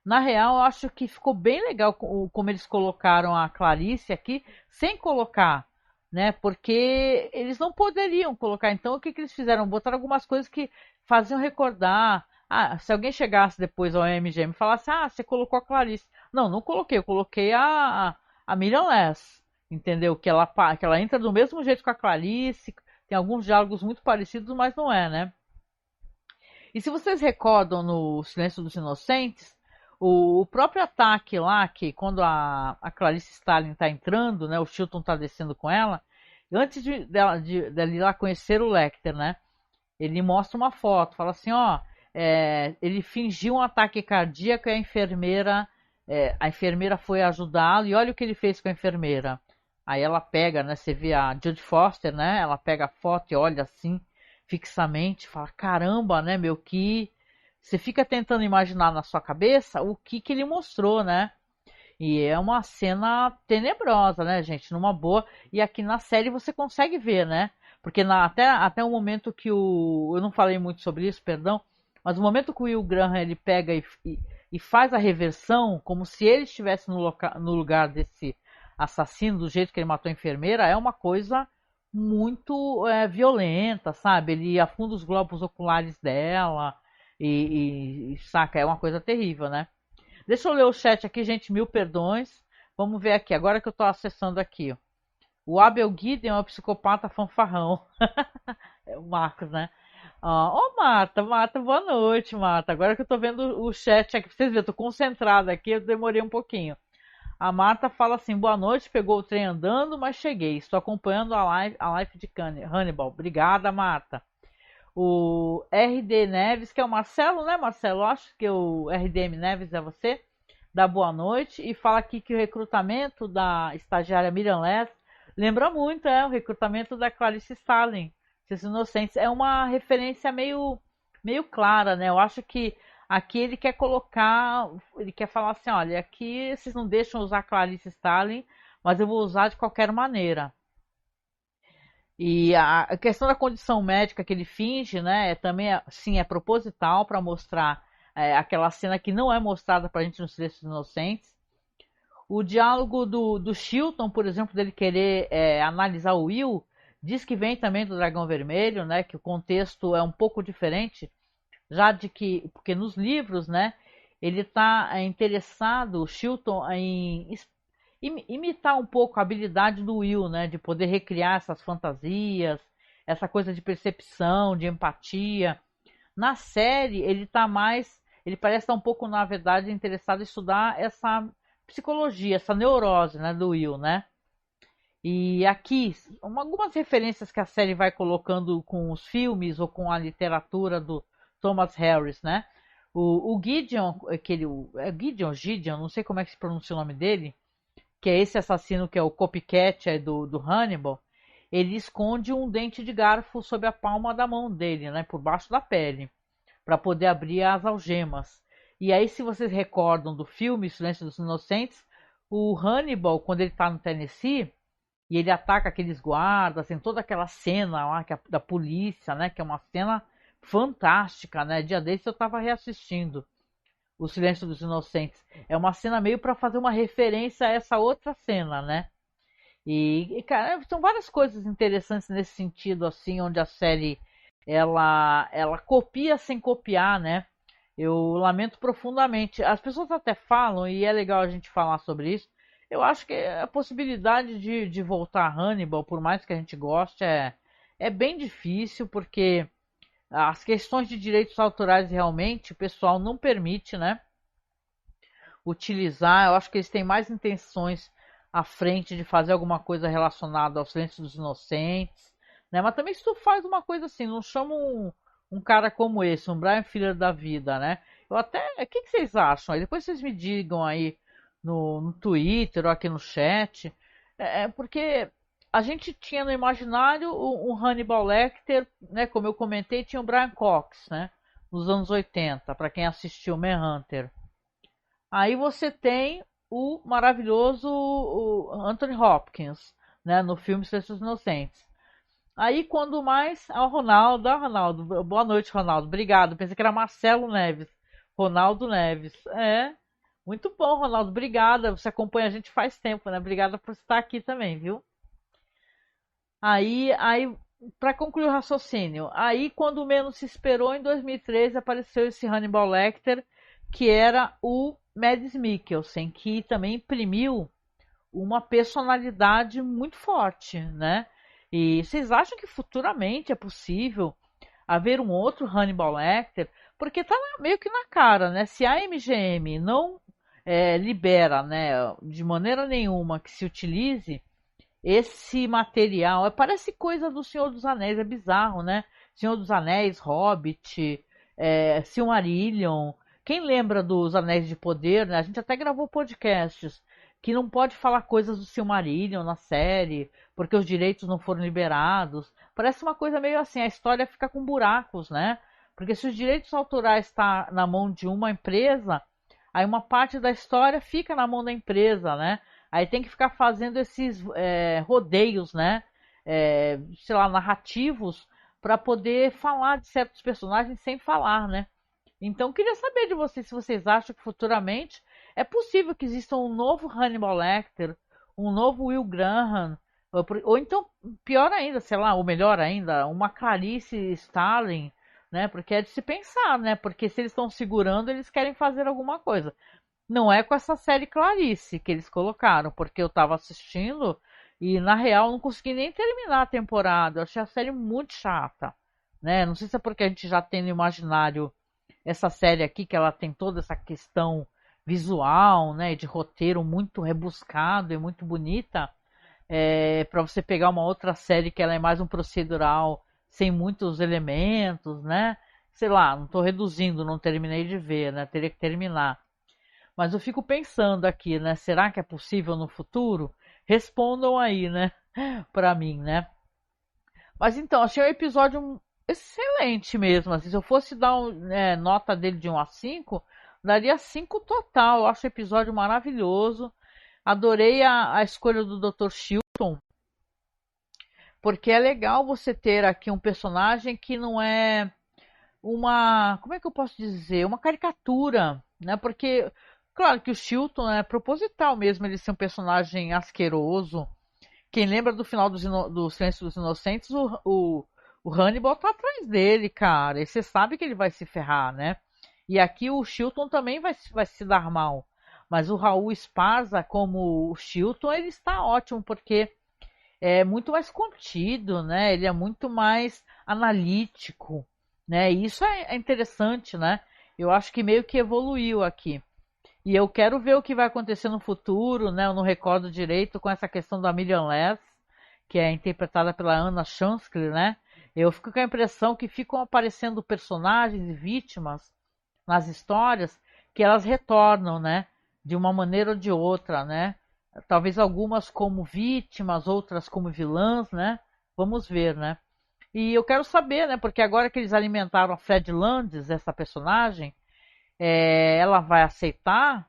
na real, eu acho que ficou bem legal como eles colocaram a Clarice aqui, sem colocar, né, porque eles não poderiam colocar. Então, o que eles fizeram? Botaram algumas coisas que faziam recordar. Ah, se alguém chegasse depois ao MGM e falasse, ah, você colocou a Clarice. Não, não coloquei, eu coloquei a Miriam Less, entendeu? Que ela entra do mesmo jeito com a Clarice, tem alguns diálogos muito parecidos, mas não é, né? E se vocês recordam no Silêncio dos Inocentes, o próprio ataque lá, que quando a Clarice Starling está entrando, né, o Chilton está descendo com ela, antes dela ir lá conhecer o Lecter, né, ele mostra uma foto, fala assim, ó, ele fingiu um ataque cardíaco e a enfermeira foi ajudá-lo e olha o que ele fez com a enfermeira. Aí ela pega, né, você vê a Jodie Foster, né, ela pega a foto e olha assim, fixamente, fala, caramba, né, meu, que... Você fica tentando imaginar na sua cabeça o que ele mostrou, né? E é uma cena tenebrosa, né, gente? Numa boa. E aqui na série você consegue ver, né? Porque até o momento que eu não falei muito sobre isso, perdão. Mas o momento que o Will Graham ele pega e faz a reversão, como se ele estivesse no lugar desse assassino, do jeito que ele matou a enfermeira, é uma coisa muito violenta, sabe? Ele afunda os globos oculares dela saca, é uma coisa terrível, né? Deixa eu ler o chat aqui, gente, mil perdões. Vamos ver aqui, agora que eu tô acessando aqui. O Abel Gideon é um psicopata fanfarrão. É o Marcos, né? Ô, Marta, boa noite, Marta. Agora que eu tô vendo o chat aqui, pra vocês verem, eu tô concentrada aqui, eu demorei um pouquinho. A Marta fala assim, boa noite, pegou o trem andando, mas cheguei. Estou acompanhando a live de Hannibal. Obrigada, Marta. O RD Neves, que é o Marcelo, né, Marcelo? Acho que o RDM Neves é você. Dá boa noite e fala aqui que o recrutamento da estagiária Miriam Less lembra muito, o recrutamento da Clarice Starling, Seus Inocentes. É uma referência meio clara, né? Eu acho que aqui ele quer falar assim, olha, aqui vocês não deixam usar Clarice Starling, mas eu vou usar de qualquer maneira. E a questão da condição médica que ele finge, né, também sim, é proposital para mostrar aquela cena que não é mostrada para a gente nos Silêncios Inocentes. O diálogo do Chilton, por exemplo, dele querer analisar o Will, diz que vem também do Dragão Vermelho, né, que o contexto é um pouco diferente, porque nos livros, né, ele está interessado, o Chilton, em imitar um pouco a habilidade do Will, né, de poder recriar essas fantasias, essa coisa de percepção, de empatia. Na série, ele parece estar um pouco, na verdade, interessado em estudar essa psicologia, essa neurose, né, do Will, né? E aqui, algumas referências que a série vai colocando com os filmes ou com a literatura do Thomas Harris, né? O Gideon, Gideon, não sei como é que se pronuncia o nome dele, que é esse assassino que é o copycat do Hannibal, ele esconde um dente de garfo sob a palma da mão dele, né, por baixo da pele, para poder abrir as algemas. E aí, se vocês recordam do filme Silêncio dos Inocentes, o Hannibal, quando ele está no Tennessee, e ele ataca aqueles guardas, tem toda aquela cena lá da polícia, né, que é uma cena fantástica, né, dia desse eu estava reassistindo O Silêncio dos Inocentes. É uma cena meio para fazer uma referência a essa outra cena, né? Cara, são várias coisas interessantes nesse sentido, assim, onde a série ela copia sem copiar, né? Eu lamento profundamente. As pessoas até falam, e é legal a gente falar sobre isso. Eu acho que a possibilidade de voltar a Hannibal, por mais que a gente goste, é bem difícil, porque as questões de direitos autorais realmente o pessoal não permite, né, utilizar. Eu acho que eles têm mais intenções à frente de fazer alguma coisa relacionada ao Silêncio dos Inocentes, né? Mas também se tu faz uma coisa assim, não chama um cara como esse, um Brian Fuller da vida, né? Eu até, o que vocês acham? Aí depois vocês me digam aí no Twitter ou aqui no chat. Porque a gente tinha no imaginário o Hannibal Lecter, né? Como eu comentei, tinha o Brian Cox, né? Nos anos 80, para quem assistiu Manhunter. Aí você tem o maravilhoso Anthony Hopkins, né? No filme Silêncio dos Inocentes. Aí quando mais. Ronaldo, Ronaldo. Boa noite, Ronaldo. Obrigado. Pensei que era Marcelo Neves. Ronaldo Neves. Muito bom, Ronaldo. Obrigada. Você acompanha a gente faz tempo, né? Obrigada por estar aqui também, viu? Aí para concluir o raciocínio, aí quando menos se esperou, em 2013 apareceu esse Hannibal Lecter, que era o Mads Mikkelsen, que também imprimiu uma personalidade muito forte, né? E vocês acham que futuramente é possível haver um outro Hannibal Lecter? Porque tá meio que na cara, né? Se a MGM não libera, né, de maneira nenhuma que se utilize esse material, parece coisa do Senhor dos Anéis, é bizarro, né? Senhor dos Anéis, Hobbit, Silmarillion. Quem lembra dos Anéis de Poder, né? A gente até gravou podcasts que não pode falar coisas do Silmarillion na série, porque os direitos não foram liberados. Parece uma coisa meio assim, a história fica com buracos, né? Porque se os direitos autorais estão na mão de uma empresa, aí uma parte da história fica na mão da empresa, né? Aí tem que ficar fazendo esses rodeios, né? Sei lá, narrativos para poder falar de certos personagens sem falar, né? Então queria saber de vocês se vocês acham que futuramente é possível que exista um novo Hannibal Lecter, um novo Will Graham, ou então pior ainda, sei lá, ou melhor ainda, uma Clarice Starling, né? Porque é de se pensar, né? Porque se eles estão segurando, eles querem fazer alguma coisa. Não é com essa série Clarice que eles colocaram, porque eu tava assistindo e na real não consegui nem terminar a temporada. Eu achei a série muito chata, né? Não sei se é porque a gente já tem no imaginário essa série aqui, que ela tem toda essa questão visual, né, de roteiro muito rebuscado e muito bonita, para você pegar uma outra série que ela é mais um procedural sem muitos elementos, né? Sei lá, não estou reduzindo, não terminei de ver, né? Teria que terminar. Mas eu fico pensando aqui, né? Será que é possível no futuro? Respondam aí, né? Pra mim, né? Mas então, achei o episódio excelente mesmo. Assim, se eu fosse dar nota dele de 1 a 5, daria 5 total. Eu acho o episódio maravilhoso. Adorei a escolha do Dr. Chilton, porque é legal você ter aqui um personagem que não é uma, como é que eu posso dizer, uma caricatura, né? Porque, claro que o Chilton é proposital mesmo ele ser um personagem asqueroso. Quem lembra do final do Silêncio dos Inocentes, o Hannibal tá atrás dele, cara. E você sabe que ele vai se ferrar, né? E aqui o Chilton também vai se dar mal. Mas o Raul Esparza, como o Chilton, ele está ótimo, porque é muito mais contido, né? Ele é muito mais analítico, né? E isso é interessante, né? Eu acho que meio que evoluiu aqui. E eu quero ver o que vai acontecer no futuro, né? Eu não recordo direito com essa questão da Million Less, que é interpretada pela Anna Chancellor, né? Eu fico com a impressão que ficam aparecendo personagens e vítimas nas histórias que elas retornam, né? De uma maneira ou de outra, né? Talvez algumas como vítimas, outras como vilãs, né? Vamos ver, né? E eu quero saber, né? Porque agora que eles alimentaram a Fred Landes, essa personagem, ela vai aceitar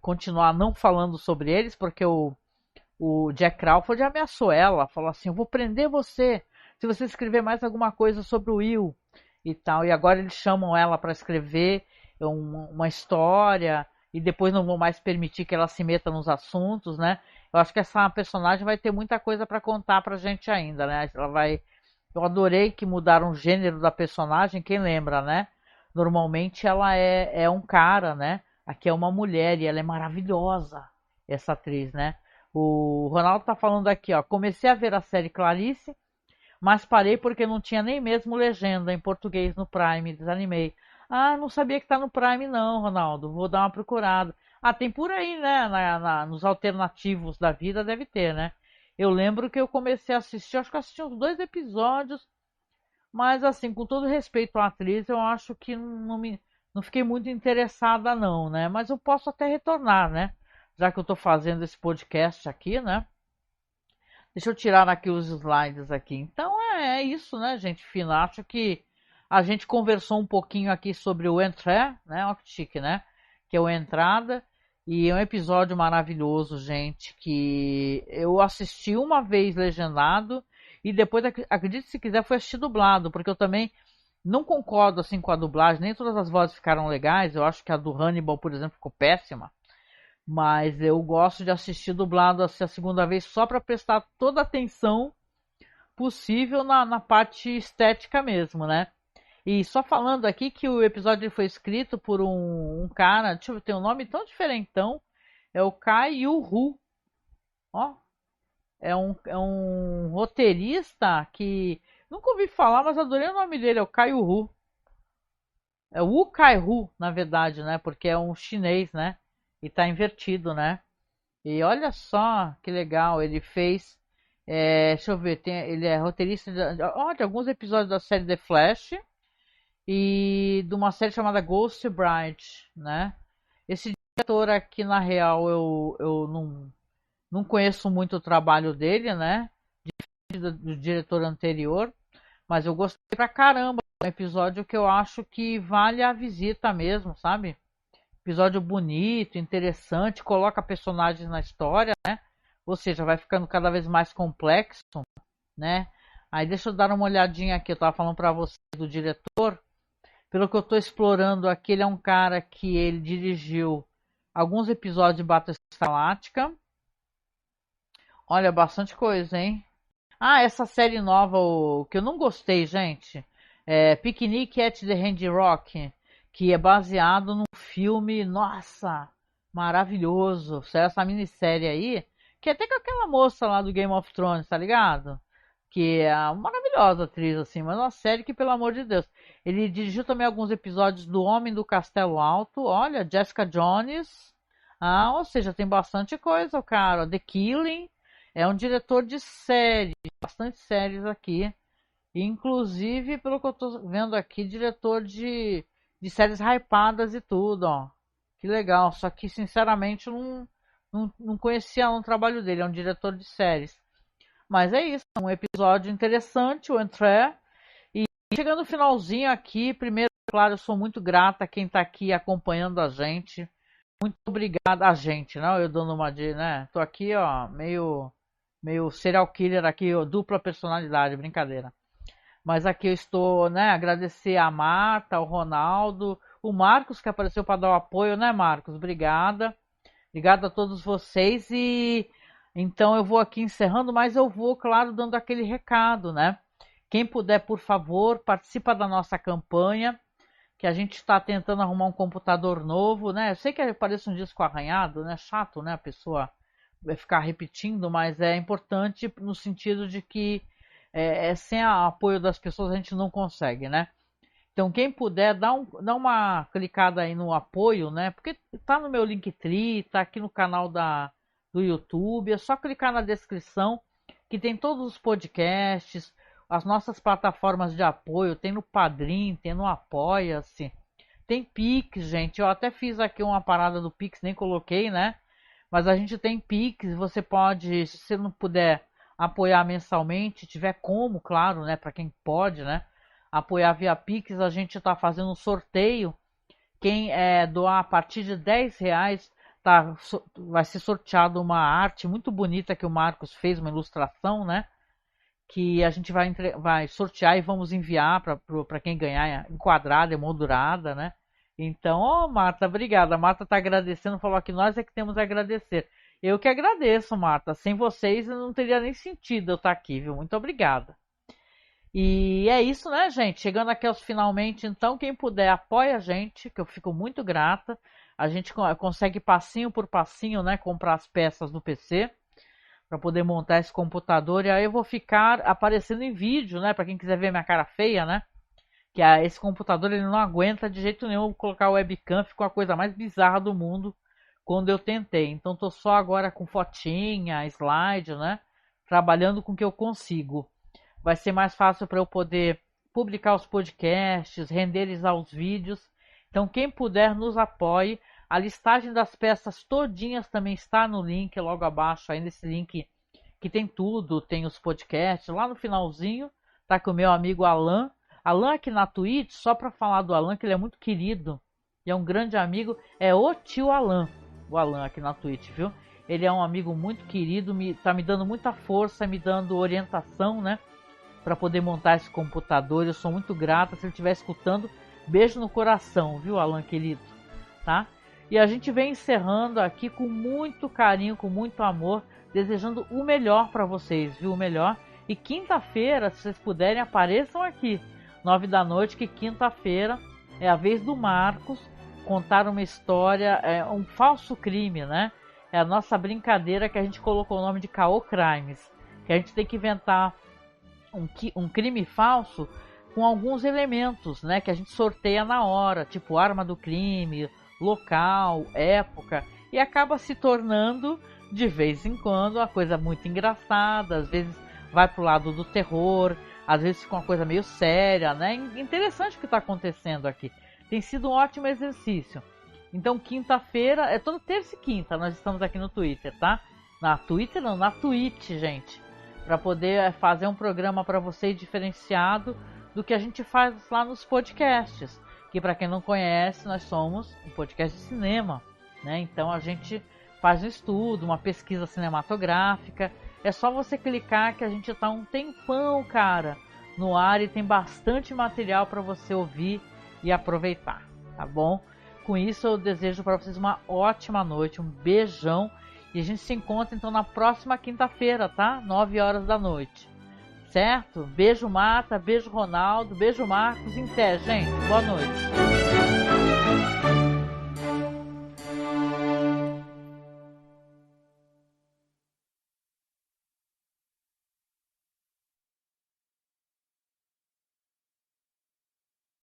continuar não falando sobre eles, porque o Jack Crawford ameaçou ela, falou assim: eu vou prender você se você escrever mais alguma coisa sobre o Will e tal. E agora eles chamam ela para escrever uma história e depois não vão mais permitir que ela se meta nos assuntos, né? Eu acho que essa personagem vai ter muita coisa para contar pra gente ainda, né? Ela vai. Eu adorei que mudaram o gênero da personagem, quem lembra, né? Normalmente ela é um cara, né? Aqui é uma mulher e ela é maravilhosa, essa atriz, né? O Ronaldo tá falando aqui, ó. Comecei a ver a série Clarice, mas parei porque não tinha nem mesmo legenda em português no Prime, desanimei. Ah, não sabia que tá no Prime não, Ronaldo. Vou dar uma procurada. Ah, tem por aí, né? Nos alternativos da vida deve ter, né? Eu lembro que eu comecei a assistir, acho que eu assisti uns 2 episódios, mas assim, com todo respeito à atriz, eu acho que não fiquei muito interessada não, né? Mas eu posso até retornar, né? Já que eu tô fazendo esse podcast aqui, né? Deixa eu tirar aqui os slides aqui. Então é isso, né, gente fina? Acho que a gente conversou um pouquinho aqui sobre o Entrée, né? Olha que chique, né? Que é o Entrada. E é um episódio maravilhoso, gente, que eu assisti uma vez legendado e depois, acredite se quiser, foi assistir dublado, porque eu também não concordo assim com a dublagem, nem todas as vozes ficaram legais. Eu acho que a do Hannibal, por exemplo, ficou péssima. Mas eu gosto de assistir dublado assim, a segunda vez só para prestar toda a atenção possível na parte estética mesmo, né? E só falando aqui que o episódio foi escrito por um cara, deixa eu ver, tem um nome tão diferentão, é o Kai Yu-Hu, ó, é um roteirista que nunca ouvi falar, mas adorei o nome dele, é o Kai Yu-Hu, é o Wu Kai-Hu, na verdade, né, porque é um chinês, né, e tá invertido, né, e olha só que legal, ele fez, deixa eu ver, ele é roteirista de alguns episódios da série The Flash, e de uma série chamada Ghost Bride, né? Esse diretor aqui, na real, eu não conheço muito o trabalho dele, né? Do diretor anterior, mas eu gostei pra caramba. É um episódio que eu acho que vale a visita mesmo, sabe? Episódio bonito, interessante, coloca personagens na história, né? Ou seja, vai ficando cada vez mais complexo, né? Aí deixa eu dar uma olhadinha aqui, eu tava falando pra você do diretor. Pelo que eu estou explorando aqui, ele é um cara que ele dirigiu alguns episódios de Battlestar Galactica. Olha, bastante coisa, hein? Ah, essa série nova, que eu não gostei, gente, é Picnic at the Hand Rock, que é baseado num filme, nossa, maravilhoso. Essa minissérie aí, que é até com aquela moça lá do Game of Thrones, tá ligado? Que é uma maravilhosa atriz, assim, mas uma série que, pelo amor de Deus. Ele dirigiu também alguns episódios do Homem do Castelo Alto, olha, Jessica Jones. Ah, ou seja, tem bastante coisa, cara. The Killing é um diretor de séries, bastante séries aqui. Inclusive, pelo que eu tô vendo aqui, diretor de séries hypadas e tudo, ó. Que legal, só que sinceramente eu não conhecia o trabalho dele, é um diretor de séries. Mas é isso, é um episódio interessante, o Entrée. E chegando no finalzinho aqui, primeiro, claro, eu sou muito grata a quem está aqui acompanhando a gente. Muito obrigada a gente, né? Eu dando uma de, né? Tô aqui, ó, meio serial killer aqui, ó, dupla personalidade, brincadeira. Mas aqui eu estou, né? Agradecer a Marta, o Ronaldo, o Marcos que apareceu para dar o apoio, né, Marcos? Obrigada. Obrigada a todos vocês e então eu vou aqui encerrando, mas eu vou, claro, dando aquele recado, né? Quem puder, por favor, participa da nossa campanha, que a gente está tentando arrumar um computador novo, né? Eu sei que parece um disco arranhado, né? Chato, né? A pessoa vai ficar repetindo, mas é importante no sentido de que sem o apoio das pessoas a gente não consegue, né? Então, quem puder, dá uma clicada aí no apoio, né? Porque tá no meu Linktree, tá aqui no canal do YouTube. É só clicar na descrição que tem todos os podcasts, as nossas plataformas de apoio. Tem no Padrim, tem no Apoia-se. Tem Pix, gente. Eu até fiz aqui uma parada do Pix, nem coloquei, né? Mas a gente tem Pix. Você pode, se você não puder apoiar mensalmente, tiver como, claro, né? Para quem pode, né? Apoiar via Pix, a gente está fazendo um sorteio. Quem doar a partir de R$ 10 vai ser sorteado uma arte muito bonita que o Marcos fez, uma ilustração, né? Que a gente vai sortear e vamos enviar para quem ganhar enquadrada, emoldurada, né? Então, Marta, obrigada. A Marta está agradecendo, falou que nós é que temos a agradecer. Eu que agradeço, Marta. Sem vocês não teria nem sentido eu estar aqui, viu? Muito obrigada. E é isso, né, gente? Chegando aqui aos finalmente, então, quem puder, apoia a gente, que eu fico muito grata. A gente consegue passinho por passinho, né, comprar as peças do PC para poder montar esse computador. E aí eu vou ficar aparecendo em vídeo, né, para quem quiser ver minha cara feia, né? Que esse computador ele não aguenta de jeito nenhum colocar o webcam, ficou a coisa mais bizarra do mundo quando eu tentei. Então tô só agora com fotinha, slide, né? Trabalhando com o que eu consigo. Vai ser mais fácil para eu poder publicar os podcasts, renderizar os vídeos. Então, quem puder, nos apoie. A listagem das peças todinhas também está no link logo abaixo, aí nesse link que tem tudo, tem os podcasts. Lá no finalzinho tá com o meu amigo Alan. Alan aqui na Twitch, só para falar do Alan, que ele é muito querido e é um grande amigo, é o tio Alan, o Alan aqui na Twitch, viu? Ele é um amigo muito querido, tá me dando muita força, me dando orientação, né? Para poder montar esse computador. Eu sou muito grata, se ele estiver escutando, beijo no coração, viu, Alan querido, tá? E a gente vem encerrando aqui com muito carinho, com muito amor, desejando o melhor para vocês, viu? O melhor. E quinta-feira, se vocês puderem, apareçam aqui, 9 da noite, que quinta-feira é a vez do Marcos contar uma história, um falso crime, né? É a nossa brincadeira que a gente colocou o nome de Caô Crimes, que a gente tem que inventar um crime falso com alguns elementos, né? Que a gente sorteia na hora, tipo arma do crime, local, época, e acaba se tornando, de vez em quando, uma coisa muito engraçada. Às vezes vai pro lado do terror, às vezes fica uma coisa meio séria, né? Interessante o que está acontecendo aqui. Tem sido um ótimo exercício. Então, quinta-feira, é toda terça e quinta, nós estamos aqui no Twitter, tá? Na Twitter não, na Twitch, gente. Para poder fazer um programa para vocês diferenciado do que a gente faz lá nos podcasts. Que para quem não conhece, nós somos um podcast de cinema, né? Então a gente faz um estudo, uma pesquisa cinematográfica. É só você clicar que a gente tá um tempão, cara, no ar e tem bastante material para você ouvir e aproveitar, tá bom? Com isso eu desejo para vocês uma ótima noite, um beijão e a gente se encontra então na próxima quinta-feira, tá? 9 horas da noite, certo? Beijo Marta, beijo Ronaldo, beijo Marcos, em até, gente, boa noite.